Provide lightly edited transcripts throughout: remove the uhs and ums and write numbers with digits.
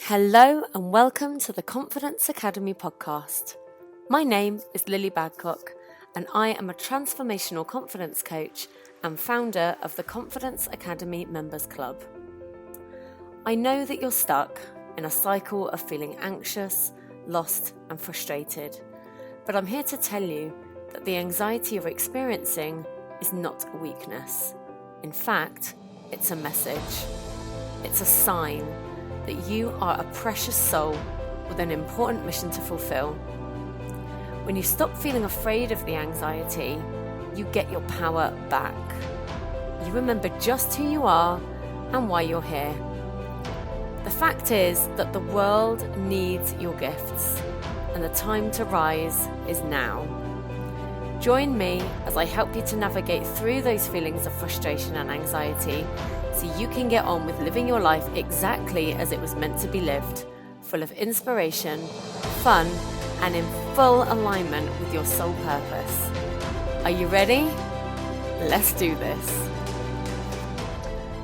Hello and welcome to the Confidence Academy podcast. My name is Lily Badcock and I am a transformational confidence coach and founder of the Confidence Academy Members Club. I know that you're stuck in a cycle of feeling anxious, lost and frustrated, but I'm here to tell you that the anxiety you're experiencing is not a weakness. In fact, it's a message. It's a sign that you are a precious soul with an important mission to fulfill. When you stop feeling afraid of the anxiety, you get your power back. You remember just who you are and why you're here. The fact is that the world needs your gifts, and the time to rise is now. Join me as I help you to navigate through those feelings of frustration and anxiety so you can get on with living your life exactly as it was meant to be lived, full of inspiration, fun, and in full alignment with your soul purpose. Are you ready? Let's do this.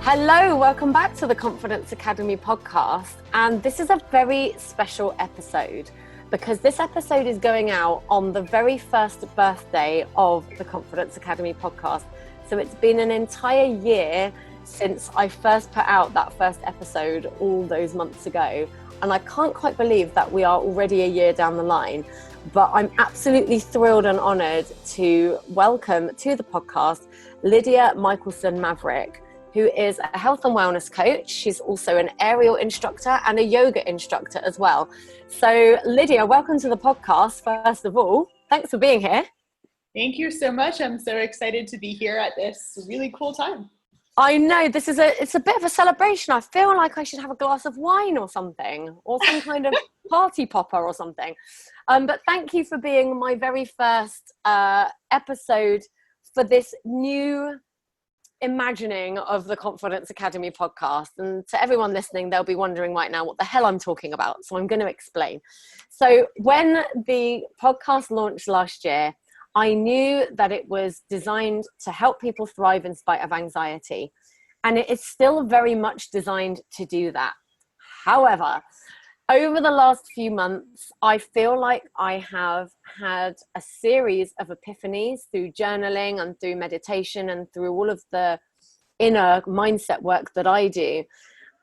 Hello, welcome back to the Confidence Academy podcast. And this is a very special episode because this episode is going out on the very first birthday of the Confidence Academy podcast. So it's been an entire year since I first put out that first episode all those months ago. And I can't quite believe that we are already a year down the line, but I'm absolutely thrilled and honored to welcome to the podcast Lydia Michelson-Maverick, who is a health and wellness coach. She's also an aerial instructor and a yoga instructor as well. So Lydia, welcome to the podcast. First of all, thanks for being here. Thank you so much. I'm so excited to be here at this really cool time. I know it's a bit of a celebration. I feel like I should have a glass of wine or something, or some kind of party popper or something. But thank you for being my very first episode for this new imagining of the Confidence Academy podcast. And to everyone listening, they'll be wondering right now what the hell I'm talking about. So I'm going to explain. So when the podcast launched last year, I knew that it was designed to help people thrive in spite of anxiety. And it is still very much designed to do that. However, over the last few months, I feel like I have had a series of epiphanies through journaling and through meditation and through all of the inner mindset work that I do.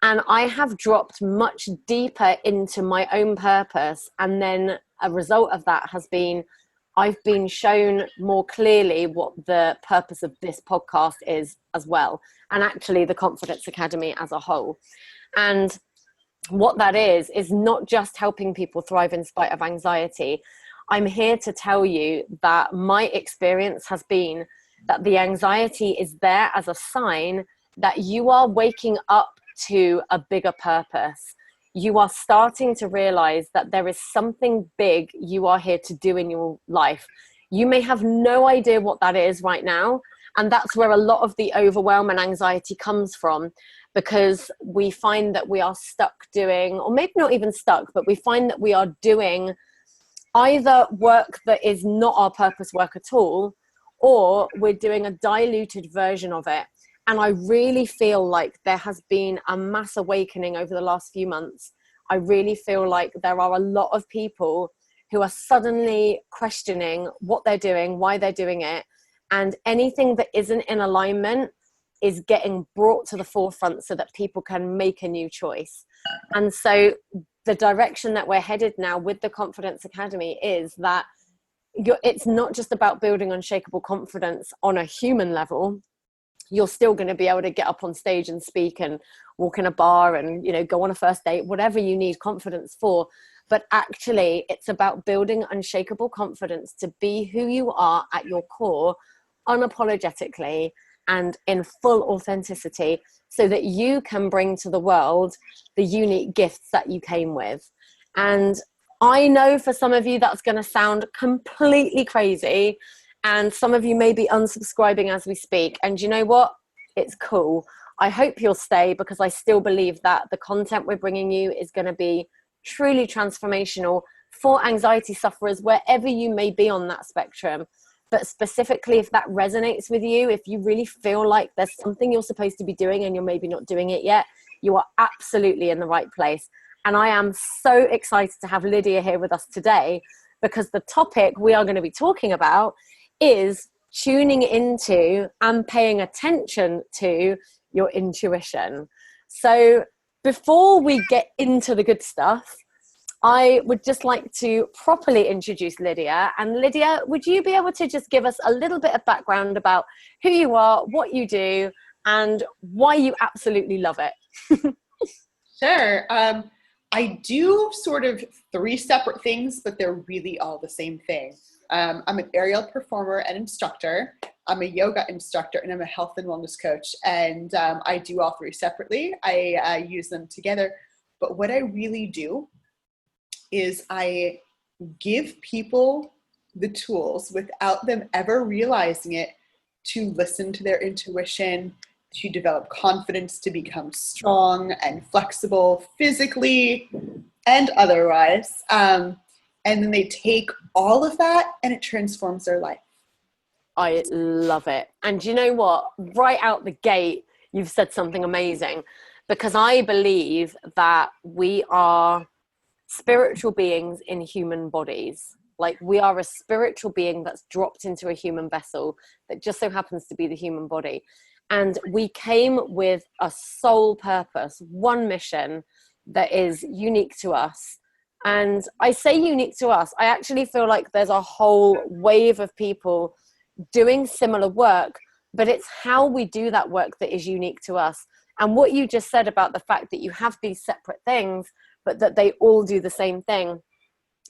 And I have dropped much deeper into my own purpose. And then a result of that has been I've been shown more clearly what the purpose of this podcast is as well, and actually the Confidence Academy as a whole. And what that is not just helping people thrive in spite of anxiety. I'm here to tell you that my experience has been that the anxiety is there as a sign that you are waking up to a bigger purpose. You are starting to realize that there is something big you are here to do in your life. You may have no idea what that is right now. And that's where a lot of the overwhelm and anxiety comes from, because we find that we are stuck doing, or maybe not even stuck, but we find that we are doing either work that is not our purpose work at all, or we're doing a diluted version of it. And I really feel like there has been a mass awakening over the last few months. I really feel like there are a lot of people who are suddenly questioning what they're doing, why they're doing it. And anything that isn't in alignment is getting brought to the forefront so that people can make a new choice. And so the direction that we're headed now with the Confidence Academy is that it's not just about building unshakable confidence on a human level. You're still going to be able to get up on stage and speak and walk in a bar and, go on a first date, whatever you need confidence for. But actually, it's about building unshakable confidence to be who you are at your core, unapologetically and in full authenticity, so that you can bring to the world the unique gifts that you came with. And I know for some of you that's going to sound completely crazy. And some of you may be unsubscribing as we speak. And you know what? It's cool. I hope you'll stay, because I still believe that the content we're bringing you is going to be truly transformational for anxiety sufferers, wherever you may be on that spectrum. But specifically, if that resonates with you, if you really feel like there's something you're supposed to be doing and you're maybe not doing it yet, you are absolutely in the right place. And I am so excited to have Lydia here with us today, because the topic we are going to be talking about is tuning into and paying attention to your intuition. So before we get into the good stuff, I would just like to properly introduce Lydia. And Lydia, would you be able to just give us a little bit of background about who you are, what you do, and why you absolutely love it? Sure. I do sort of three separate things, but they're really all the same thing. I'm an aerial performer and instructor. I'm a yoga instructor, and I'm a health and wellness coach. And I do all three separately. I use them together. But what I really do is I give people the tools without them ever realizing it to listen to their intuition, to develop confidence, to become strong and flexible physically and otherwise. And then they take all of that and it transforms their life. I love it. And you know what? Right out the gate, you've said something amazing, because I believe that we are spiritual beings in human bodies. Like, we are a spiritual being that's dropped into a human vessel that just so happens to be the human body. And we came with a sole purpose, one mission that is unique to us. And I say unique to us, I actually feel like there's a whole wave of people doing similar work, but it's how we do that work that is unique to us. And what you just said about the fact that you have these separate things, but that they all do the same thing,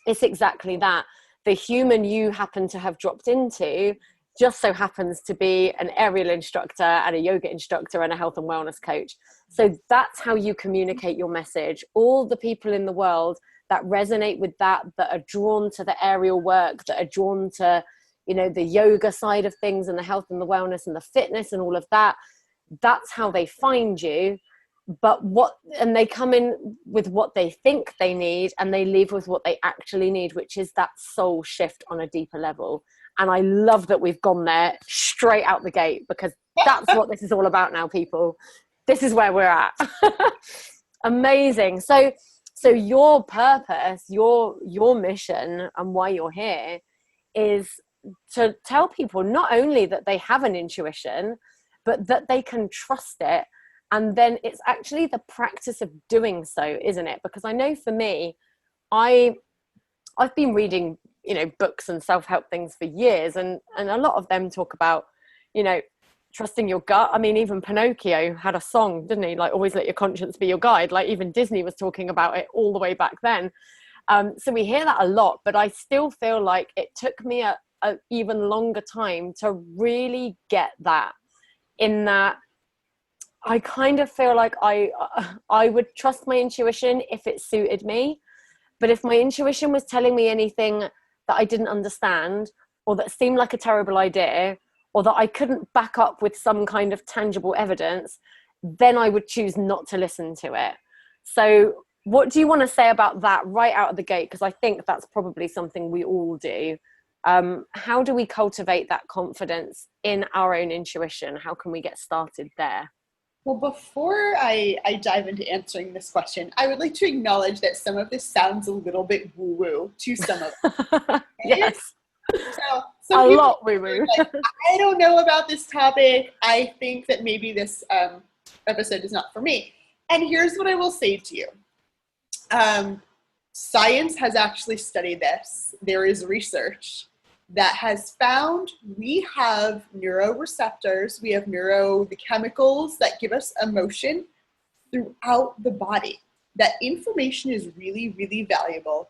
it's exactly that. The human you happen to have dropped into just so happens to be an aerial instructor and a yoga instructor and a health and wellness coach. So that's how you communicate your message. All the people in the world that resonate with that are drawn to the aerial work, that are drawn to, you know, the yoga side of things and the health and the wellness and the fitness and all of that, that's how they find you. And they come in with what they think they need, and they leave with what they actually need, which is that soul shift on a deeper level. And I love that we've gone there straight out the gate, because that's what this is all about now, people. This is where we're at. Amazing. So your purpose, your mission and why you're here is to tell people not only that they have an intuition, but that they can trust it. And then it's actually the practice of doing so, isn't it? Because I know for me, I've been reading, you know, books and self-help things for years, and a lot of them talk about, you know, trusting your gut. I mean, even Pinocchio had a song, didn't he? Like, always let your conscience be your guide. Like, even Disney was talking about it all the way back then. So we hear that a lot, but I still feel like it took me a even longer time to really get that, in that I kind of feel like I would trust my intuition if it suited me. But if my intuition was telling me anything that I didn't understand, or that seemed like a terrible idea, or that I couldn't back up with some kind of tangible evidence, then I would choose not to listen to it. So what do you want to say about that right out of the gate? Because I think that's probably something we all do. How do we cultivate that confidence in our own intuition? How can we get started there? Well, before I dive into answering this question, I would like to acknowledge that some of this sounds a little bit woo-woo to some of us. Yes. So a lot woo-woo. Like, I don't know about this topic. I think that maybe this episode is not for me. And here's what I will say to you. Science has actually studied this. There is research that has found we have neuroreceptors, we have the chemicals that give us emotion throughout the body. That information is really, really valuable,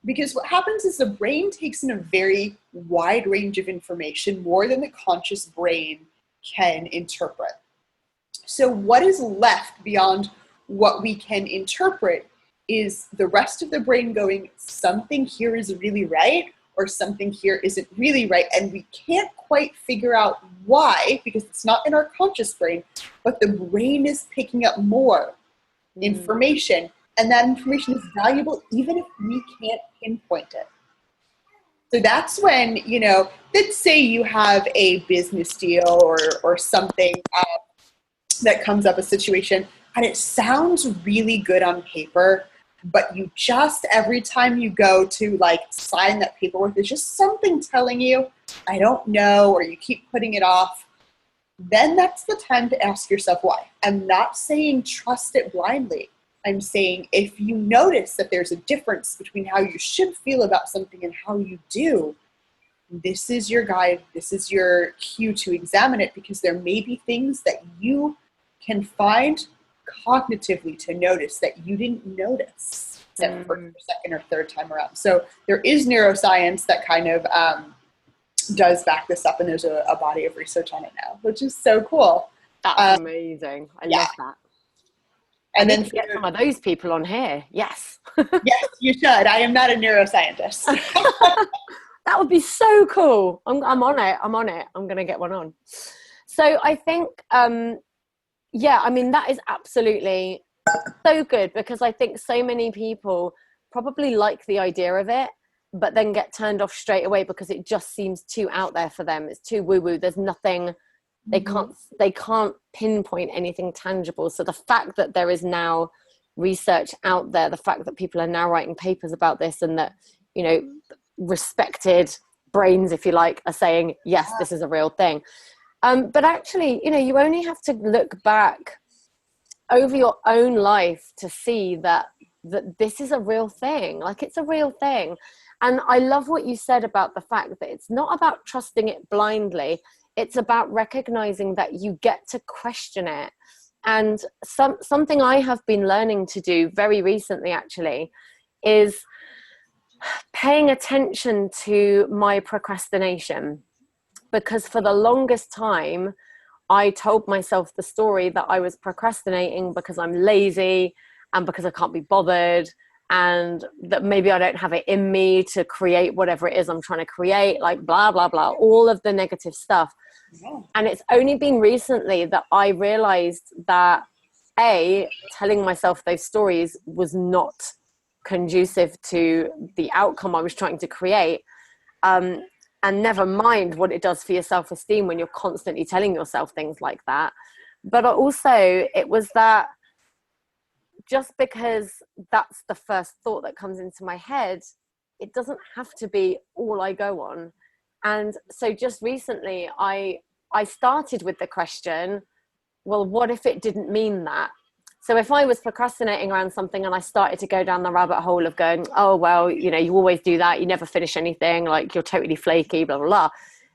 because what happens is the brain takes in a very wide range of information, more than the conscious brain can interpret. So what is left beyond what we can interpret is the rest of the brain going, something here is really right, or something here isn't really right. And we can't quite figure out why, because it's not in our conscious brain, but the brain is picking up more information. And that information is valuable even if we can't pinpoint it. So that's when, you know, let's say you have a business deal or something that comes up, a situation. And it sounds really good on paper, but you just, every time you go to like sign that paperwork, there's just something telling you, I don't know, or you keep putting it off. Then that's the time to ask yourself why. I'm not saying trust it blindly. I'm saying if you notice that there's a difference between how you should feel about something and how you do, this is your guide, this is your cue to examine it, because there may be things that you can find cognitively to notice that you didn't notice that first or second or third time around. So there is neuroscience that kind of does back this up, and there's a body of research on it now, which is so cool. That's amazing. I love that. And then get some of those people on here. Yes. Yes, you should. I am not a neuroscientist. That would be so cool. I'm on it. I'm going to get one on. So I think, yeah, I mean, that is absolutely so good, because I think so many people probably like the idea of it, but then get turned off straight away because it just seems too out there for them. It's too woo-woo. There's nothing, they can't pinpoint anything tangible. So the fact that there is now research out there, the fact that people are now writing papers about this, and that, you know, respected brains, if you like, are saying, yes, this is a real thing. But actually, you know, you only have to look back over your own life to see that this is a real thing. Like, it's a real thing. And I love what you said about the fact that it's not about trusting it blindly. It's about recognizing that you get to question it. And something I have been learning to do very recently, actually, is paying attention to my procrastination. Because for the longest time, I told myself the story that I was procrastinating because I'm lazy and because I can't be bothered, and that maybe I don't have it in me to create whatever it is I'm trying to create, like blah, blah, blah, all of the negative stuff. Yeah. And it's only been recently that I realized that telling myself those stories was not conducive to the outcome I was trying to create. And never mind what it does for your self-esteem when you're constantly telling yourself things like that. But also, it was that just because that's the first thought that comes into my head, it doesn't have to be all I go on. And so just recently, I started with the question, well, what if it didn't mean that? So if I was procrastinating around something and I started to go down the rabbit hole of going, oh, well, you know, you always do that, you never finish anything, like you're totally flaky, blah, blah, blah,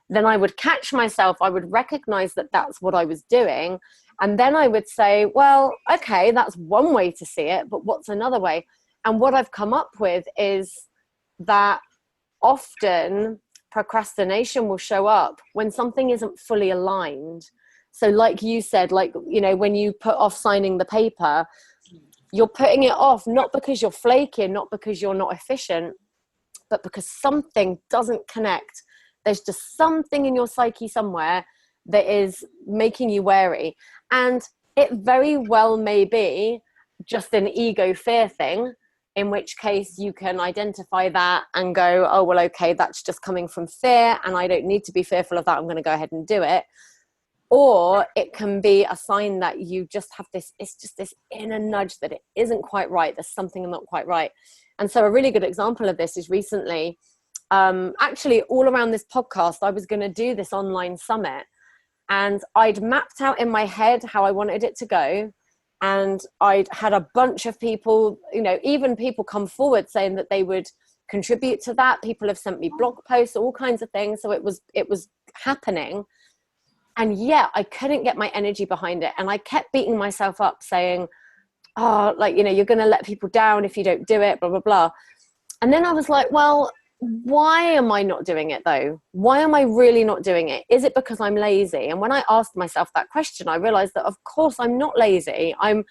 then I would catch myself, I would recognize that that's what I was doing. And then I would say, well, okay, that's one way to see it, but what's another way? And what I've come up with is that often procrastination will show up when something isn't fully aligned. So like you said, like, you know, when you put off signing the paper, you're putting it off, not because you're flaky, not because you're not efficient, but because something doesn't connect. There's just something in your psyche somewhere that is making you wary. And it very well may be just an ego fear thing, in which case you can identify that and go, oh, well, okay, that's just coming from fear and I don't need to be fearful of that. I'm going to go ahead and do it. Or it can be a sign that you just have this, it's just this inner nudge that it isn't quite right. There's something not quite right. And so a really good example of this is recently, actually all around this podcast, I was going to do this online summit, and I'd mapped out in my head how I wanted it to go. And I'd had a bunch of people, you know, even people come forward saying that they would contribute to that. People have sent me blog posts, all kinds of things. So it was happening. And yet I couldn't get my energy behind it. And I kept beating myself up saying, oh, like, you know, you're going to let people down if you don't do it, blah, blah, blah. And then I was like, well, why am I not doing it though? Why am I really not doing it? Is it because I'm lazy? And when I asked myself that question, I realized that of course I'm not lazy. I'm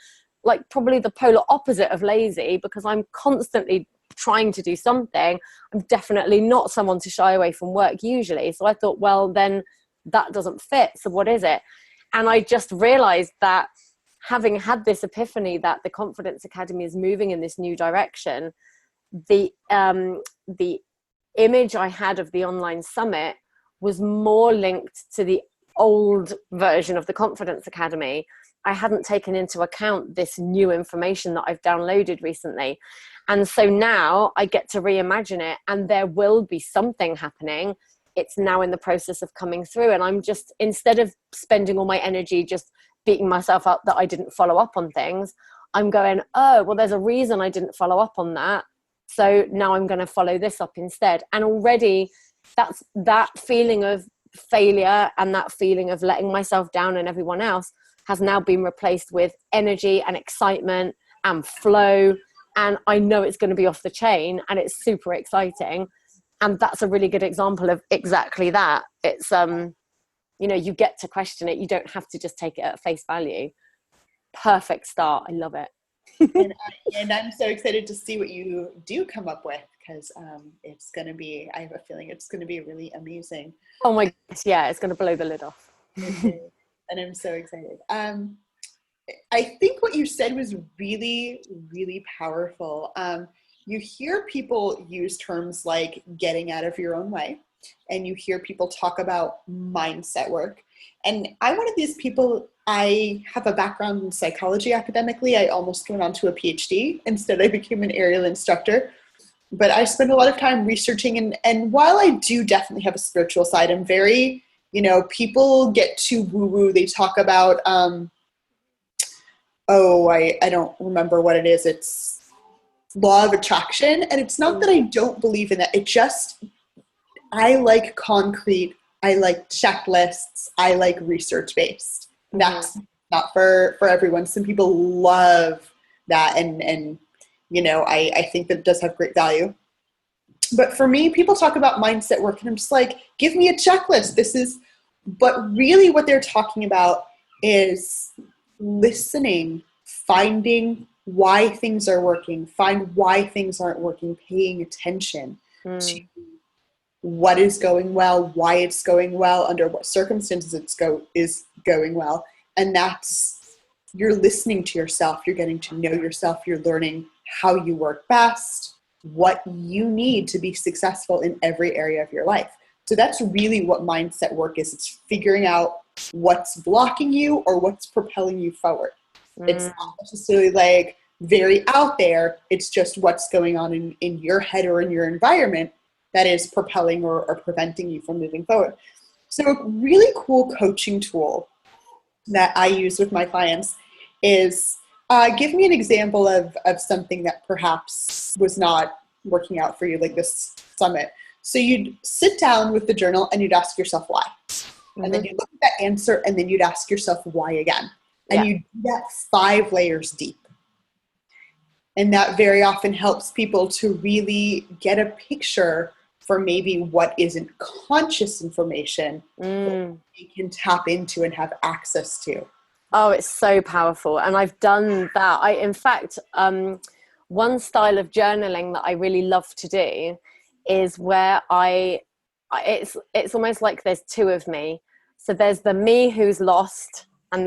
like probably the polar opposite of lazy, because I'm constantly trying to do something. I'm definitely not someone to shy away from work usually. So I thought, well, then that doesn't fit. So what is it? And I just realized that, having had this epiphany that the Confidence Academy is moving in this new direction, the image I had of the online summit was more linked to the old version of the Confidence Academy. I hadn't taken into account this new information that I've downloaded recently. And so now I get to reimagine it, and there will be something happening. It's now in the process of coming through. And I'm just, instead of spending all my energy just beating myself up that I didn't follow up on things, I'm going, oh, well, there's a reason I didn't follow up on that. So now I'm going to follow this up instead. And already that's that feeling of failure and that feeling of letting myself down and everyone else has now been replaced with energy and excitement and flow. And I know it's going to be off the chain, and it's super exciting. And that's a really good example of exactly that. It's, you get to question it. You don't have to just take it at face value. Perfect start. I love it. and I'm so excited to see what you do come up with, because it's going to be, I have a feeling it's going to be really amazing. Oh my gosh, yeah, it's going to blow the lid off. And I'm so excited. I think what you said was really, really powerful. You hear people use terms like getting out of your own way, and you hear people talk about mindset work. And I'm one of these people, I have a background in psychology academically. I almost went on to a PhD. Instead, I became an aerial instructor. But I spend a lot of time researching. And while I do definitely have a spiritual side, I'm very, people get too woo-woo. They talk about, I don't remember what it is. It's law of attraction. And it's not that I don't believe in that. I like concrete. I like checklists. I like research-based. That's not for everyone. Some people love that. And I think that it does have great value. But for me, people talk about mindset work, and I'm just like, give me a checklist. But really what they're talking about is listening, finding why things are working, find why things aren't working, paying attention to what is going well, why it's going well, under what circumstances is going well. And that's, you're listening to yourself, you're getting to know yourself, you're learning how you work best, what you need to be successful in every area of your life. So that's really what mindset work is. It's figuring out what's blocking you or what's propelling you forward. It's not necessarily like very out there. It's just what's going on in your head or in your environment that is propelling or preventing you from moving forward. So a really cool coaching tool that I use with my clients is give me an example of something that perhaps was not working out for you, like this summit. So you'd sit down with the journal and you'd ask yourself why. And then you look at that answer and then you'd ask yourself why again. And you do that 5 layers deep. And that very often helps people to really get a picture for maybe what isn't conscious information that they can tap into and have access to. Oh, it's so powerful. And I've done that. In fact, one style of journaling that I really love to do is where it's almost like there's 2 of me. So there's the me who's lost and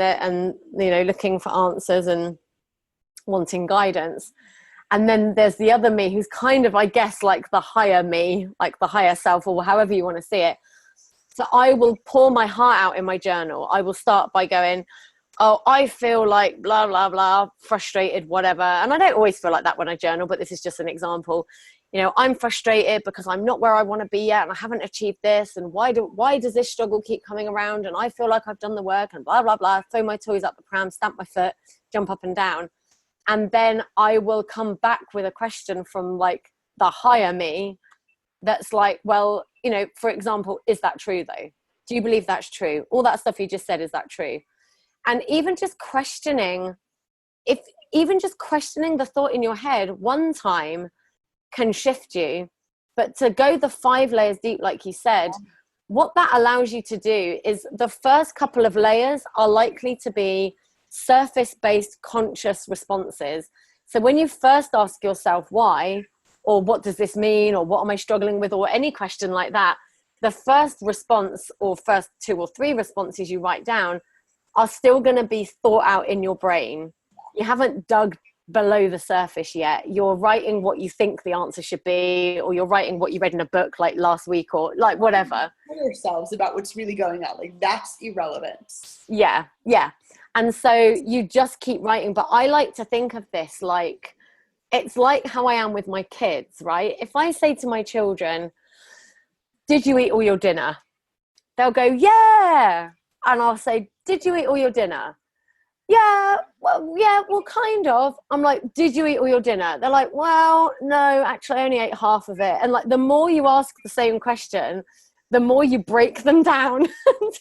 looking for answers and wanting guidance. And then there's the other me who's kind of, I guess, like the higher me, like the higher self, or however you want to see it. So I will pour my heart out in my journal. I will start by going, oh, I feel like blah, blah, blah, frustrated, whatever. And I don't always feel like that when I journal, but this is just an example. I'm frustrated because I'm not where I want to be yet, and I haven't achieved this. And why does this struggle keep coming around? And I feel like I've done the work, and blah, blah, blah, throw my toys up the pram, stamp my foot, jump up and down. And then I will come back with a question from like the higher me that's like, well, for example, is that true though? Do you believe that's true? All that stuff you just said, is that true? And even just questioning the thought in your head one time can shift you. But to go the 5 layers deep, like you said, what that allows you to do is the first couple of layers are likely to be surface-based conscious responses. So when you first ask yourself why, or what does this mean, or what am I struggling with, or any question like that, the first response or first 2 or 3 responses you write down are still going to be thought out in your brain. You haven't dug below the surface yet. You're writing what you think the answer should be, or you're writing what you read in a book like last week, or like whatever. Tell yourselves about what's really going on. Like, that's irrelevant. Yeah. And so you just keep writing. But I like to think of this like, it's like how I am with my kids, right? If I say to my children, did you eat all your dinner? They'll go, yeah. And I'll say, did you eat all your dinner? Yeah, well, kind of. I'm like, did you eat all your dinner? They're like, well, no, actually, I only ate half of it. And like, the more you ask the same question, the more you break them down.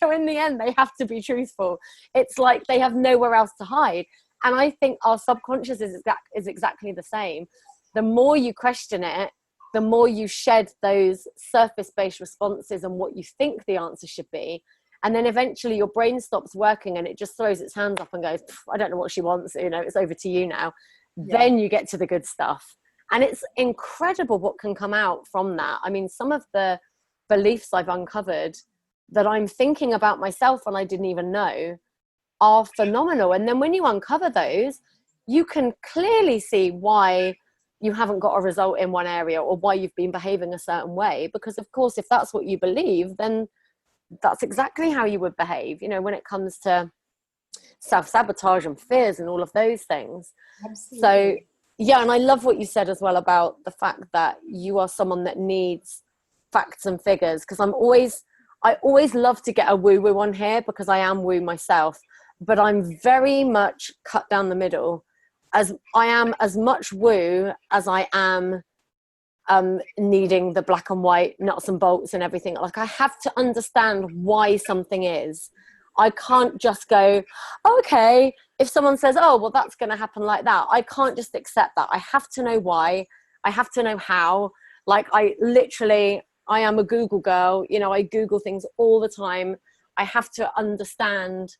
So in the end, they have to be truthful. It's like they have nowhere else to hide. And I think our subconscious is exactly the same. The more you question it, the more you shed those surface-based responses and what you think the answer should be. And then eventually your brain stops working and it just throws its hands up and goes, I don't know what she wants. You know, it's over to you now. Yeah. Then you get to the good stuff. And it's incredible what can come out from that. I mean, some of the beliefs I've uncovered that I'm thinking about myself and I didn't even know are phenomenal. And then when you uncover those, you can clearly see why you haven't got a result in one area or why you've been behaving a certain way. Because of course, if that's what you believe, then that's exactly how you would behave, you know, when it comes to self-sabotage and fears and all of those things. Absolutely. So yeah, and I love what you said as well about the fact that you are someone that needs facts and figures, because I always love to get a woo-woo on here because I am woo myself, but I'm very much cut down the middle. As I am as much woo as I am needing the black and white nuts and bolts and everything. Like, I have to understand why something is. I can't just go, okay, if someone says, oh, well, that's going to happen like that, I can't just accept that. I have to know why. I have to know how. Like, I am a Google girl. You know, I Google things all the time. I have to understand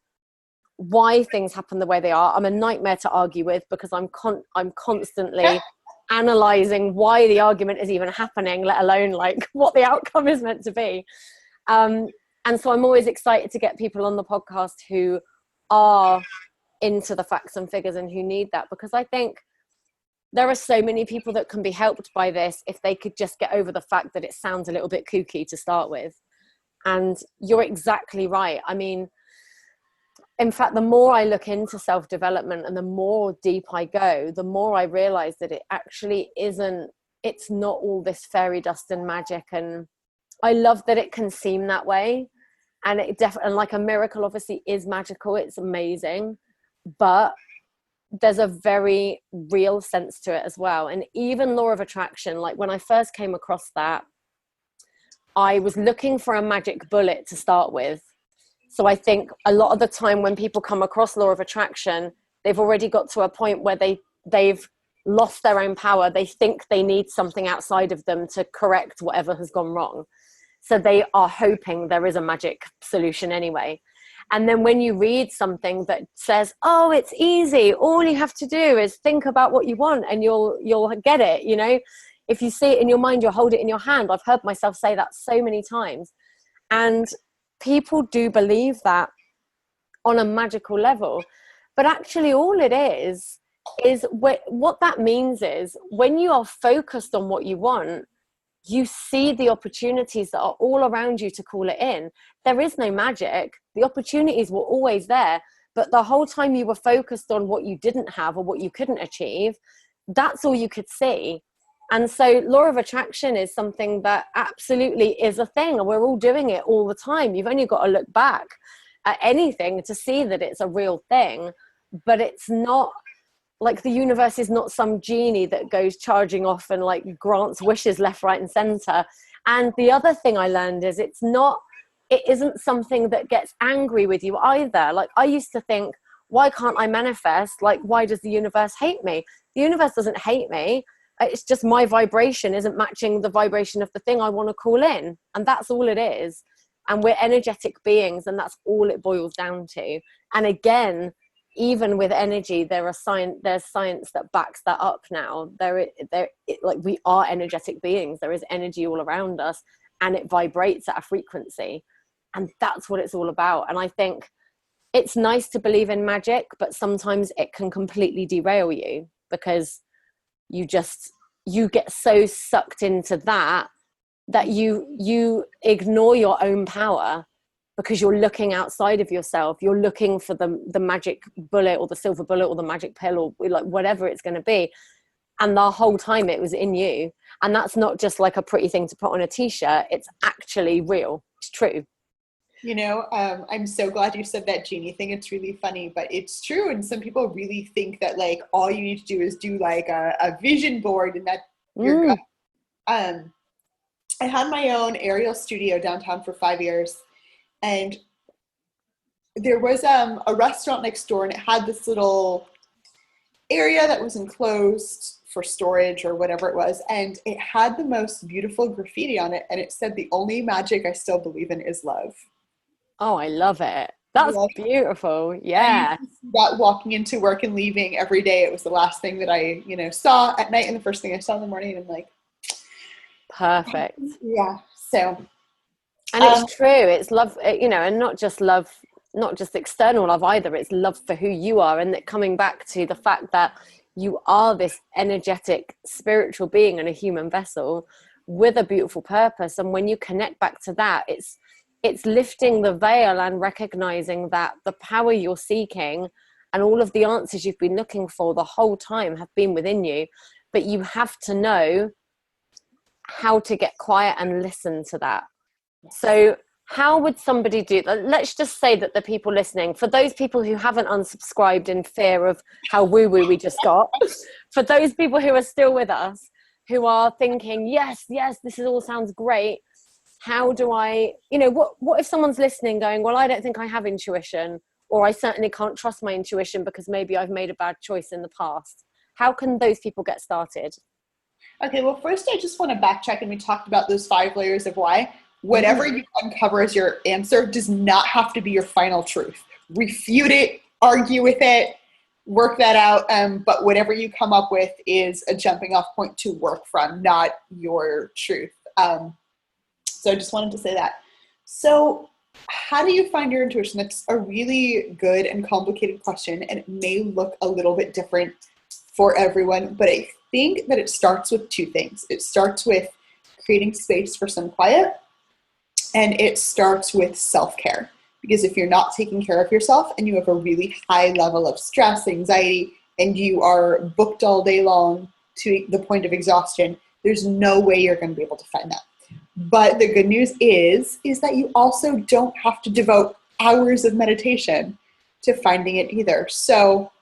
why things happen the way they are. I'm a nightmare to argue with because I'm constantly analyzing why the argument is even happening, let alone like what the outcome is meant to be. And so I'm always excited to get people on the podcast who are into the facts and figures and who need that, because I think there are so many people that can be helped by this if they could just get over the fact that it sounds a little bit kooky to start with. And you're exactly right. I mean, in fact, the more I look into self-development and the more deep I go, the more I realize that it actually it's not all this fairy dust and magic. And I love that it can seem that way. And it definitely, like a miracle obviously is magical. It's amazing. But there's a very real sense to it as well. And even law of attraction, like when I first came across that, I was looking for a magic bullet to start with. So I think a lot of the time when people come across law of attraction, they've already got to a point where they've lost their own power. They think they need something outside of them to correct whatever has gone wrong. So they are hoping there is a magic solution anyway. And then when you read something that says, oh, it's easy, all you have to do is think about what you want and you'll get it. You know, if you see it in your mind, you'll hold it in your hand. I've heard myself say that so many times. And people do believe that on a magical level. But actually all it is what that means is when you are focused on what you want, you see the opportunities that are all around you to call it in. There is no magic. The opportunities were always there, but the whole time you were focused on what you didn't have or what you couldn't achieve, that's all you could see. And so law of attraction is something that absolutely is a thing, and we're all doing it all the time. You've only got to look back at anything to see that it's a real thing, but it's not like the universe is not some genie that goes charging off and like grants wishes left, right, and center. And the other thing I learned is it isn't something that gets angry with you either. Like I used to think, why can't I manifest? Like, why does the universe hate me? The universe doesn't hate me. It's just my vibration isn't matching the vibration of the thing I want to call in. And that's all it is. And we're energetic beings, and that's all it boils down to. And again, even with energy, there's science that backs that up now. Like we are energetic beings. There is energy all around us, and it vibrates at a frequency. And that's what it's all about. And I think it's nice to believe in magic, but sometimes it can completely derail you. because you get so sucked into that you ignore your own power, because you're looking outside of yourself. You're looking for the magic bullet or the silver bullet or the magic pill or like whatever it's going to be. And the whole time it was in you. And that's not just like a pretty thing to put on a t-shirt. It's actually real. It's true. You know, I'm so glad you said that genie thing. It's really funny, but it's true. And some people really think that like all you need to do is do like a vision board and that you're good. I had my own aerial studio downtown for 5 years, and there was a restaurant next door, and it had this little area that was enclosed for storage or whatever it was, and it had the most beautiful graffiti on it, and it said, "The only magic I still believe in is love." Oh, I love it. That's beautiful. Yeah. That walking into work and leaving every day, it was the last thing that I, saw at night and the first thing I saw in the morning. And I'm like, perfect. Yeah. So. And it's true. It's love, and not just love, not just external love either. It's love for who you are. And that coming back to the fact that you are this energetic, spiritual being in a human vessel with a beautiful purpose. And when you connect back to that, it's lifting the veil and recognizing that the power you're seeking and all of the answers you've been looking for the whole time have been within you. But you have to know how to get quiet and listen to that. So how would somebody do that? Let's just say that the people listening, for those people who haven't unsubscribed in fear of how woo-woo we just got, for those people who are still with us, who are thinking, yes, this all sounds great. How do I, what if someone's listening going, well, I don't think I have intuition, or I certainly can't trust my intuition because maybe I've made a bad choice in the past. How can those people get started? Okay, well, first I just want to backtrack, and we talked about those 5 layers of why. Whatever you uncover as your answer does not have to be your final truth. Refute it, argue with it, work that out. But whatever you come up with is a jumping off point to work from, not your truth. So I just wanted to say that. So how do you find your intuition? That's a really good and complicated question, and it may look a little bit different for everyone, but I think that it starts with 2 things. It starts with creating space for some quiet, and it starts with self-care. Because if you're not taking care of yourself and you have a really high level of stress, anxiety, and you are booked all day long to the point of exhaustion, there's no way you're going to be able to find that. But the good news is that you also don't have to devote hours of meditation to finding it either. So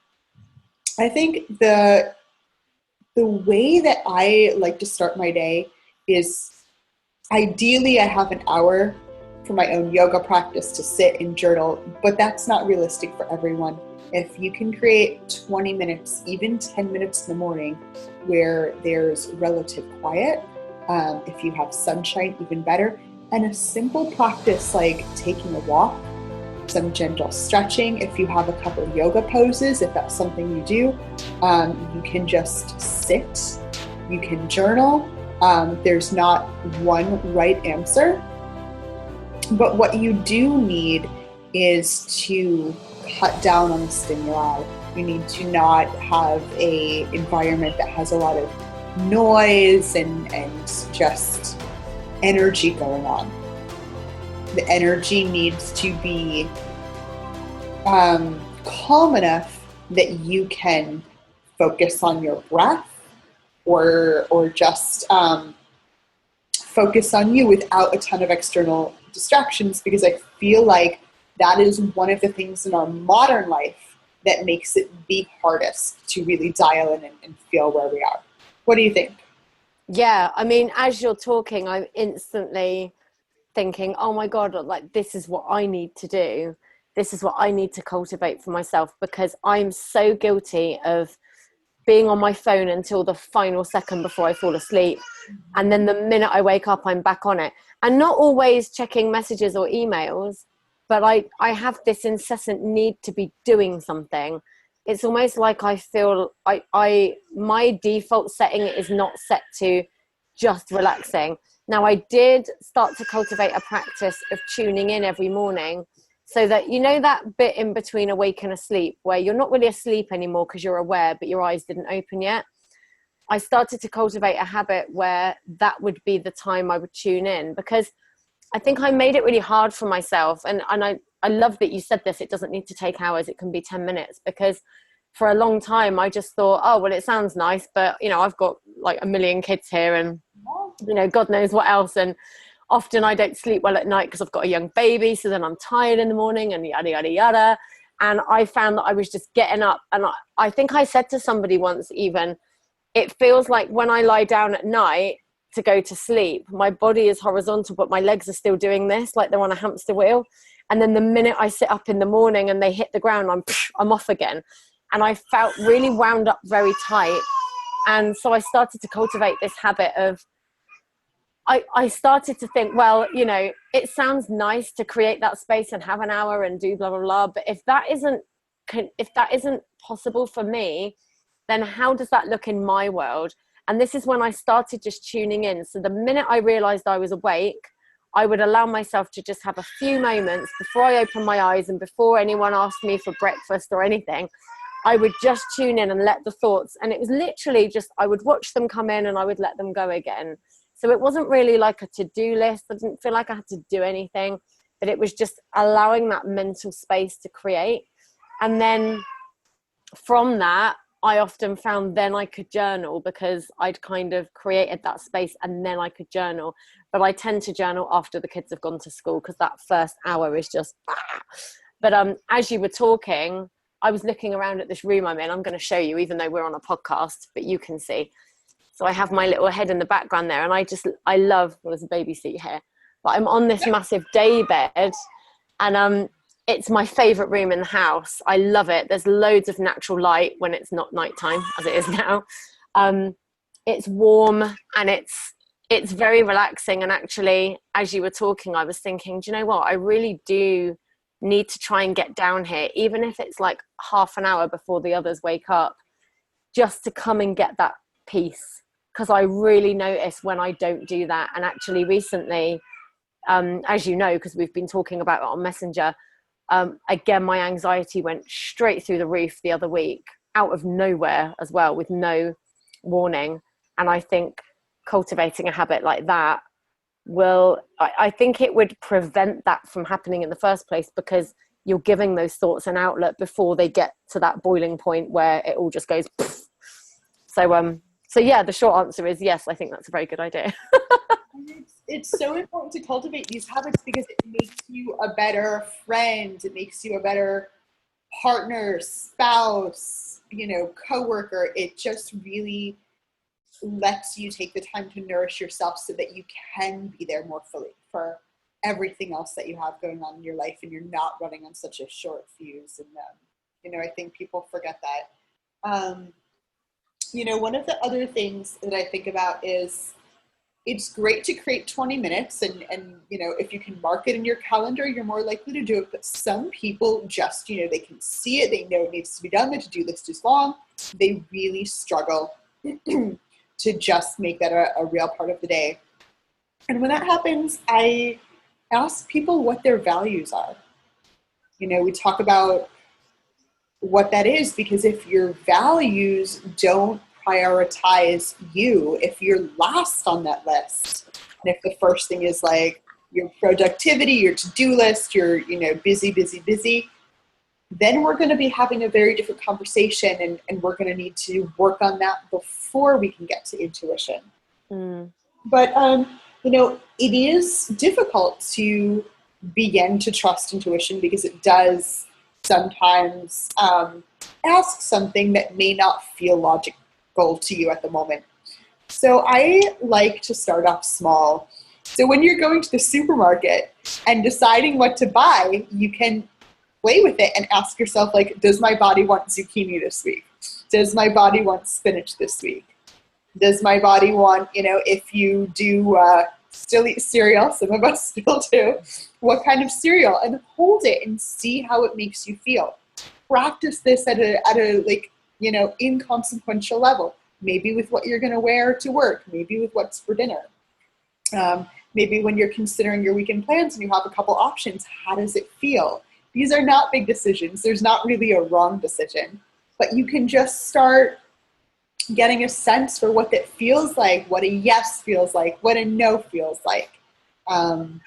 I think the way that I like to start my day is, ideally I have an hour for my own yoga practice to sit and journal, but that's not realistic for everyone. If you can create 20 minutes, even 10 minutes in the morning where there's relative quiet, if you have sunshine, even better, and a simple practice like taking a walk, some gentle stretching, if you have a couple of yoga poses, if that's something you do, you can just sit, you can journal. There's not one right answer, but what you do need is to cut down on the stimuli. You need to not have a environment that has a lot of noise and just energy going on. The energy needs to be calm enough that you can focus on your breath or just focus on you without a ton of external distractions, because I feel like that is one of the things in our modern life that makes it the hardest to really dial in and feel where we are. What do you think? Yeah, I mean, as you're talking, I'm instantly thinking, oh my God, like this is what I need to do. This is what I need to cultivate for myself, because I'm so guilty of being on my phone until the final second before I fall asleep. And then the minute I wake up, I'm back on it. And not always checking messages or emails, but I have this incessant need to be doing something. It's almost like I feel my default setting is not set to just relaxing. Now, I did start to cultivate a practice of tuning in every morning. so that, you know, that bit in between awake and asleep where you're not really asleep anymore because you're aware, but your eyes didn't open yet. I started to cultivate a habit where that would be the time I would tune in, because I think I made it really hard for myself. And I love that you said this, it doesn't need to take hours, it can be 10 minutes, because for a long time I just thought, oh, well, it sounds nice, but, you know, I've got like a million kids here and, you know, God knows what else. And often I don't sleep well at night because I've got a young baby. So then I'm tired in the morning and yada, yada, yada. And I found that I was just getting up. And I think I said to somebody once even, it feels like when I lie down at night to go to sleep, my body is horizontal, but my legs are still doing this, like they're on a hamster wheel. And then the minute I sit up in the morning and they hit the ground, I'm off again. And I felt really wound up very tight. And so I started to cultivate this habit of, I started to think, well, you know, it sounds nice to create that space and have an hour and do blah, blah, blah. But if that isn't possible for me, then how does that look in my world? And this is when I started just tuning in. So the minute I realized I was awake, I would allow myself to just have a few moments before I open my eyes and before anyone asked me for breakfast or anything. I would just tune in and let the thoughts, and it was literally just, I would watch them come in and I would let them go again. So it wasn't really like a to-do list. I didn't feel like I had to do anything, but it was just allowing that mental space to create. And then from that, I often found then I could journal, because I'd kind of created that space and then I could journal. But I tend to journal after the kids have gone to school, because that first hour is just, But as you were talking, I was looking around at this room I'm in. I'm going to show you, even though we're on a podcast, but you can see. So I have my little head in the background there, and I love, well, there's a baby seat here, but I'm on this massive day bed, and it's my favorite room in the house. I love it. There's loads of natural light when it's not nighttime, as it is now. It's warm and it's very relaxing. And actually, as you were talking, I was thinking, do you know what? I really do need to try and get down here, even if it's like half an hour before the others wake up, just to come and get that peace. Because I really notice when I don't do that. And actually recently, as you know, because we've been talking about it on Messenger, again, my anxiety went straight through the roof the other week, out of nowhere as well, with no warning. And I think cultivating a habit like that I think it would prevent that from happening in the first place, because you're giving those thoughts an outlet before they get to that boiling point where it all just goes poof. So yeah, the short answer is yes, I think that's a very good idea. It's so important to cultivate these habits, because it makes you a better friend. It makes you a better partner, spouse, coworker. It just really lets you take the time to nourish yourself so that you can be there more fully for everything else that you have going on in your life, and you're not running on such a short fuse. And I think people forget that. One of the other things that I think about is, it's great to create 20 minutes and if you can mark it in your calendar, you're more likely to do it. But some people just, they can see it, they know it needs to be done, the to-do list is long. They really struggle to just make that a real part of the day. And when that happens, I ask people what their values are. We talk about what that is, because if your values don't prioritize you, if you're last on that list, and if the first thing is like your productivity, your to-do list, you're busy, then we're going to be having a very different conversation, and we're going to need to work on that before we can get to intuition. But it is difficult to begin to trust intuition, because it does sometimes ask something that may not feel logical to you at the moment. So I like to start off small. So when you're going to the supermarket and deciding what to buy, you can play with it and ask yourself, like, does my body want zucchini this week? Does my body want spinach this week? Does my body want, if you do still eat cereal, some of us still do, what kind of cereal? And hold it and see how it makes you feel. Practice this at a inconsequential level. Maybe with what you're going to wear to work, maybe with what's for dinner. Maybe when you're considering your weekend plans and you have a couple options, how does it feel? These are not big decisions. There's not really a wrong decision, but you can just start getting a sense for what it feels like, what a yes feels like, what a no feels like. And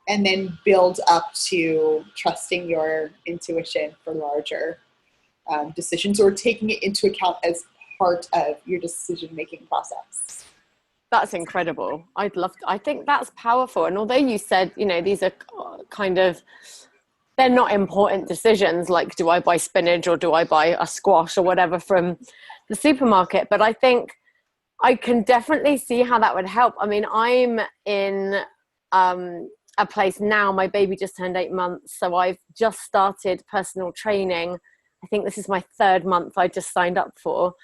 then build up to trusting your intuition for larger decisions, or taking it into account as part of your decision-making process. That's incredible. I think that's powerful. And although you said, these are kind of, they're not important decisions, like do I buy spinach or do I buy a squash or whatever from the supermarket, but I think I can definitely see how that would help. I mean, I'm in a place now, my baby just turned 8 months, so I've just started personal training. I think this is my 3rd month I just signed up for.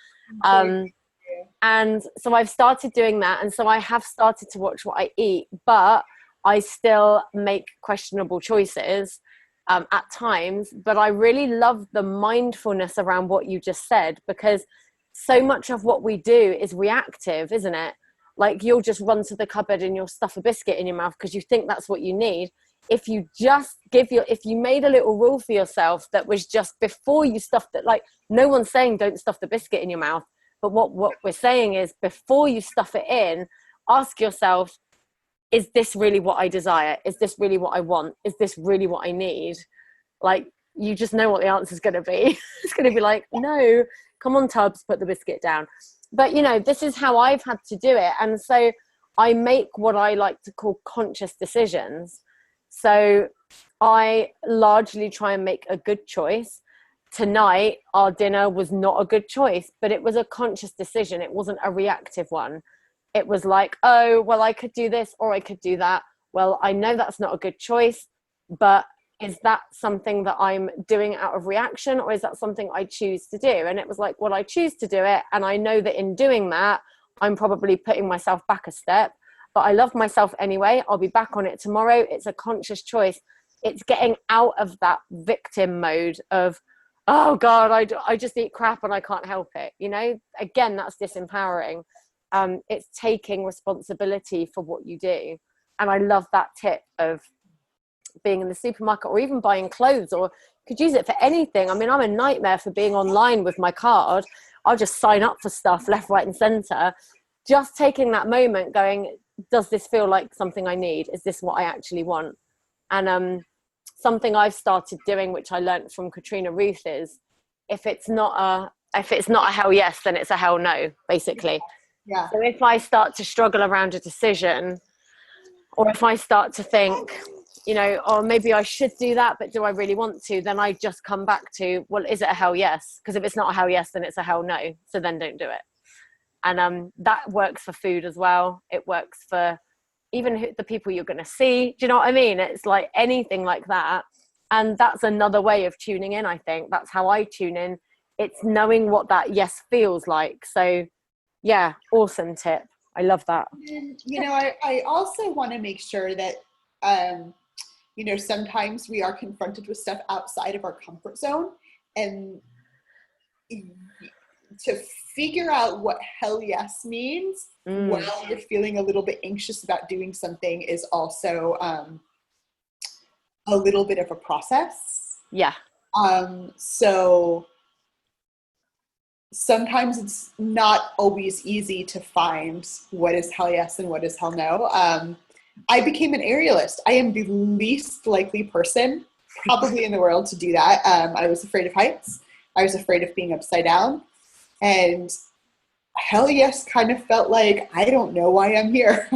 And so I've started doing that. And so I have started to watch what I eat, but I still make questionable choices at times. But I really love the mindfulness around what you just said, because so much of what we do is reactive, isn't it? Like you'll just run to the cupboard and you'll stuff a biscuit in your mouth because you think that's what you need. If you just if you made a little rule for yourself that was just before you stuffed it, like no one's saying don't stuff the biscuit in your mouth, but what we're saying is before you stuff it in, ask yourself, is this really what I desire? Is this really what I want? Is this really what I need? Like, you just know what the answer is going to be. It's going to be like, no, come on, Tubbs, put the biscuit down. But, this is how I've had to do it. And so I make what I like to call conscious decisions. So I largely try and make a good choice. Tonight, our dinner was not a good choice, but it was a conscious decision. It wasn't a reactive one. It was like, oh, well, I could do this or I could do that. Well, I know that's not a good choice, but is that something that I'm doing out of reaction, or is that something I choose to do? And it was like, well, I choose to do it. And I know that in doing that, I'm probably putting myself back a step, but I love myself anyway. I'll be back on it tomorrow. It's a conscious choice. It's getting out of that victim mode of, oh God, I just eat crap and I can't help it. Again, that's disempowering. It's taking responsibility for what you do. And I love that tip of being in the supermarket or even buying clothes, or could use it for anything. I mean, I'm a nightmare for being online with my card. I'll just sign up for stuff left, right and center. Just taking that moment going, does this feel like something I need? Is this what I actually want? And something I've started doing, which I learned from Katrina Ruth, is if it's not a hell yes, then it's a hell no, basically. Yeah. So if I start to struggle around a decision, or if I start to think, or maybe I should do that, but do I really want to? Then I just come back to, well, is it a hell yes? Because if it's not a hell yes, then it's a hell no. So then don't do it. And that works for food as well. It works for even the people you're going to see. Do you know what I mean? It's like anything like that. And that's another way of tuning in, I think. That's how I tune in. It's knowing what that yes feels like. So yeah, awesome tip. I love that. And, I also want to make sure that, sometimes we are confronted with stuff outside of our comfort zone, and to figure out what hell yes means while you're feeling a little bit anxious about doing something is also a little bit of a process. Yeah. So sometimes it's not always easy to find what is hell yes and what is hell no. I became an aerialist. I am the least likely person probably in the world to do that. I was afraid of heights. I was afraid of being upside down. And hell yes kind of felt like, I don't know why I'm here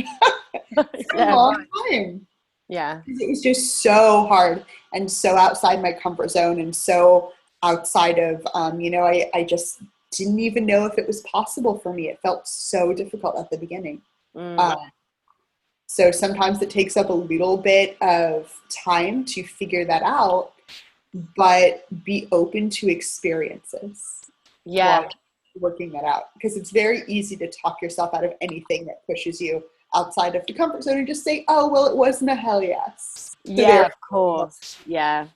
for a long time. Yeah. It was just so hard and so outside my comfort zone and so outside of, I just didn't even know if it was possible for me. It felt so difficult at the beginning. So sometimes it takes up a little bit of time to figure that out, but be open to experiences. Yeah. Working that out, because it's very easy to talk yourself out of anything that pushes you outside of the comfort zone and just say, oh, well, it wasn't a hell yes. So yeah, of course. Yeah.